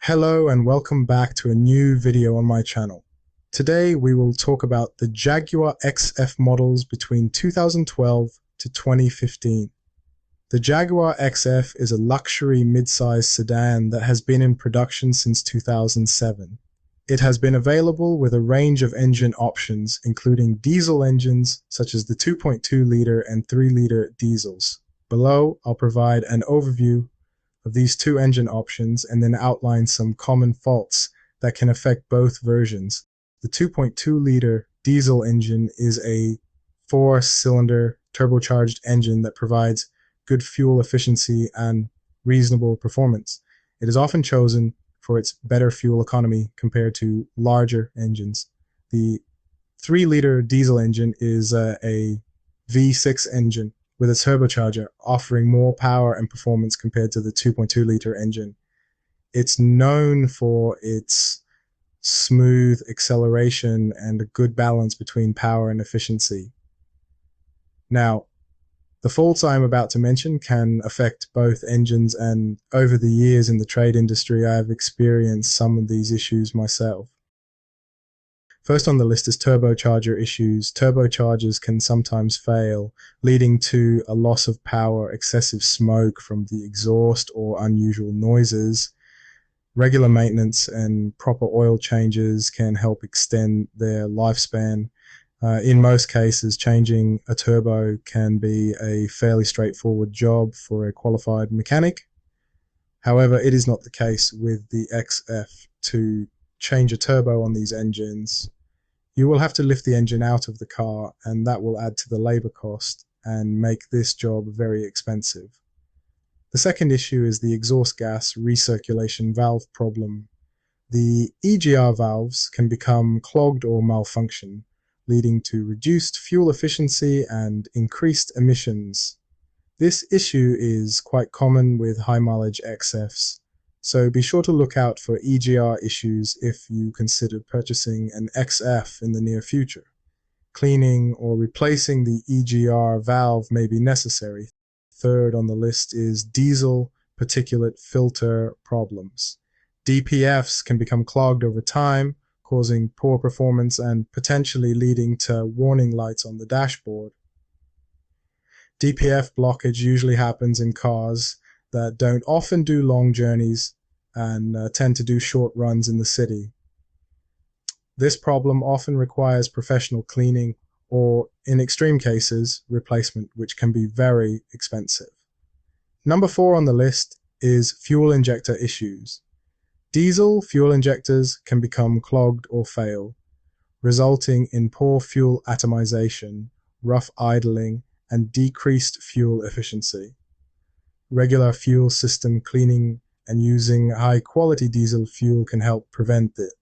Hello and welcome back to a new video on my channel. Today we will talk about the Jaguar XF models between 2012 to 2015. The Jaguar XF is a luxury mid-size sedan that has been in production since 2007. It has been available with a range of engine options, including diesel engines such as the 2.2-liter and 3-liter diesels. Below, I'll provide an overview of these two engine options and then outline some common faults that can affect both versions. The 2.2-liter diesel engine is a 4-cylinder turbocharged engine that provides good fuel efficiency and reasonable performance. It is often chosen for its better fuel economy compared to larger engines. The 3-liter diesel engine is a V6 engine with a turbocharger, offering more power and performance compared to the 2.2-liter engine. It's known for its smooth acceleration and a good balance between power and efficiency. Now, the faults I'm about to mention can affect both engines, and over the years in the trade industry, I have experienced some of these issues myself. First on the list is turbocharger issues. Turbochargers can sometimes fail, leading to a loss of power, excessive smoke from the exhaust, or unusual noises. Regular maintenance and proper oil changes can help extend their lifespan. In most cases, changing a turbo can be a fairly straightforward job for a qualified mechanic. However, it is not the case with the XF. To change a turbo on these engines, you will have to lift the engine out of the car, and that will add to the labor cost and make this job very expensive. The second issue is the exhaust gas recirculation valve problem. The EGR valves can become clogged or malfunction, leading to reduced fuel efficiency and increased emissions. This issue is quite common with high-mileage XFs, so be sure to look out for EGR issues if you consider purchasing an XF in the near future. Cleaning or replacing the EGR valve may be necessary. Third on the list is diesel particulate filter problems. DPFs can become clogged over time, causing poor performance and potentially leading to warning lights on the dashboard. DPF blockage usually happens in cars that don't often do long journeys and tend to do short runs in the city. This problem often requires professional cleaning or, in extreme cases, replacement, which can be very expensive. Number 4 on the list is fuel injector issues. Diesel fuel injectors can become clogged or fail, resulting in poor fuel atomization, rough idling, and decreased fuel efficiency. Regular fuel system cleaning and using high-quality diesel fuel can help prevent this.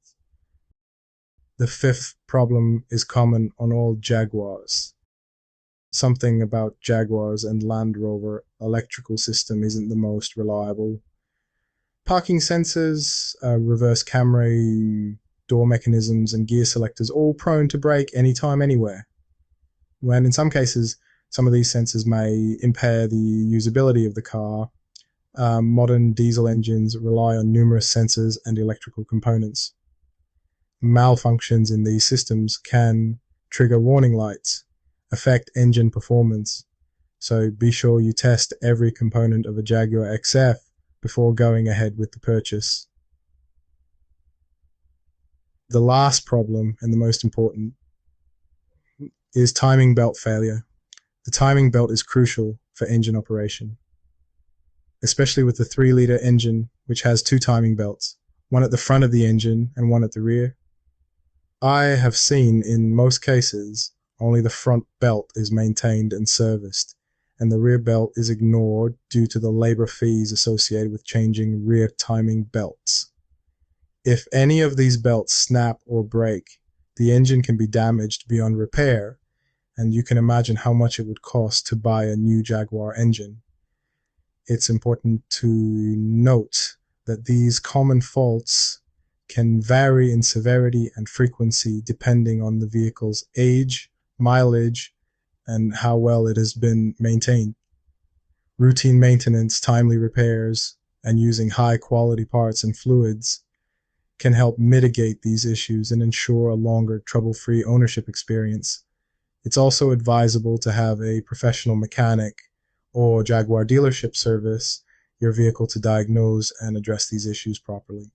The fifth problem is common on all Jaguars. Something about Jaguars and Land Rover electrical system isn't the most reliable. Parking sensors, reverse camera, door mechanisms, and gear selectors all prone to break anytime, anywhere. When in some cases, some of these sensors may impair the usability of the car. Modern diesel engines rely on numerous sensors and electrical components. Malfunctions in these systems can trigger warning lights, affect engine performance, so be sure you test every component of a Jaguar XF before going ahead with the purchase. The last problem, and the most important, is timing belt failure. The timing belt is crucial for engine operation, especially with the 3-liter engine, which has 2 timing belts, one at the front of the engine and one at the rear. I have seen, in most cases, only the front belt is maintained and serviced, and the rear belt is ignored due to the labor fees associated with changing rear timing belts. If any of these belts snap or break, the engine can be damaged beyond repair, and you can imagine how much it would cost to buy a new Jaguar engine. It's important to note that these common faults can vary in severity and frequency depending on the vehicle's age, mileage, and how well it has been maintained. Routine maintenance, timely repairs, and using high quality parts and fluids can help mitigate these issues and ensure a longer trouble-free ownership experience. It's also advisable to have a professional mechanic or Jaguar dealership service your vehicle to diagnose and address these issues properly.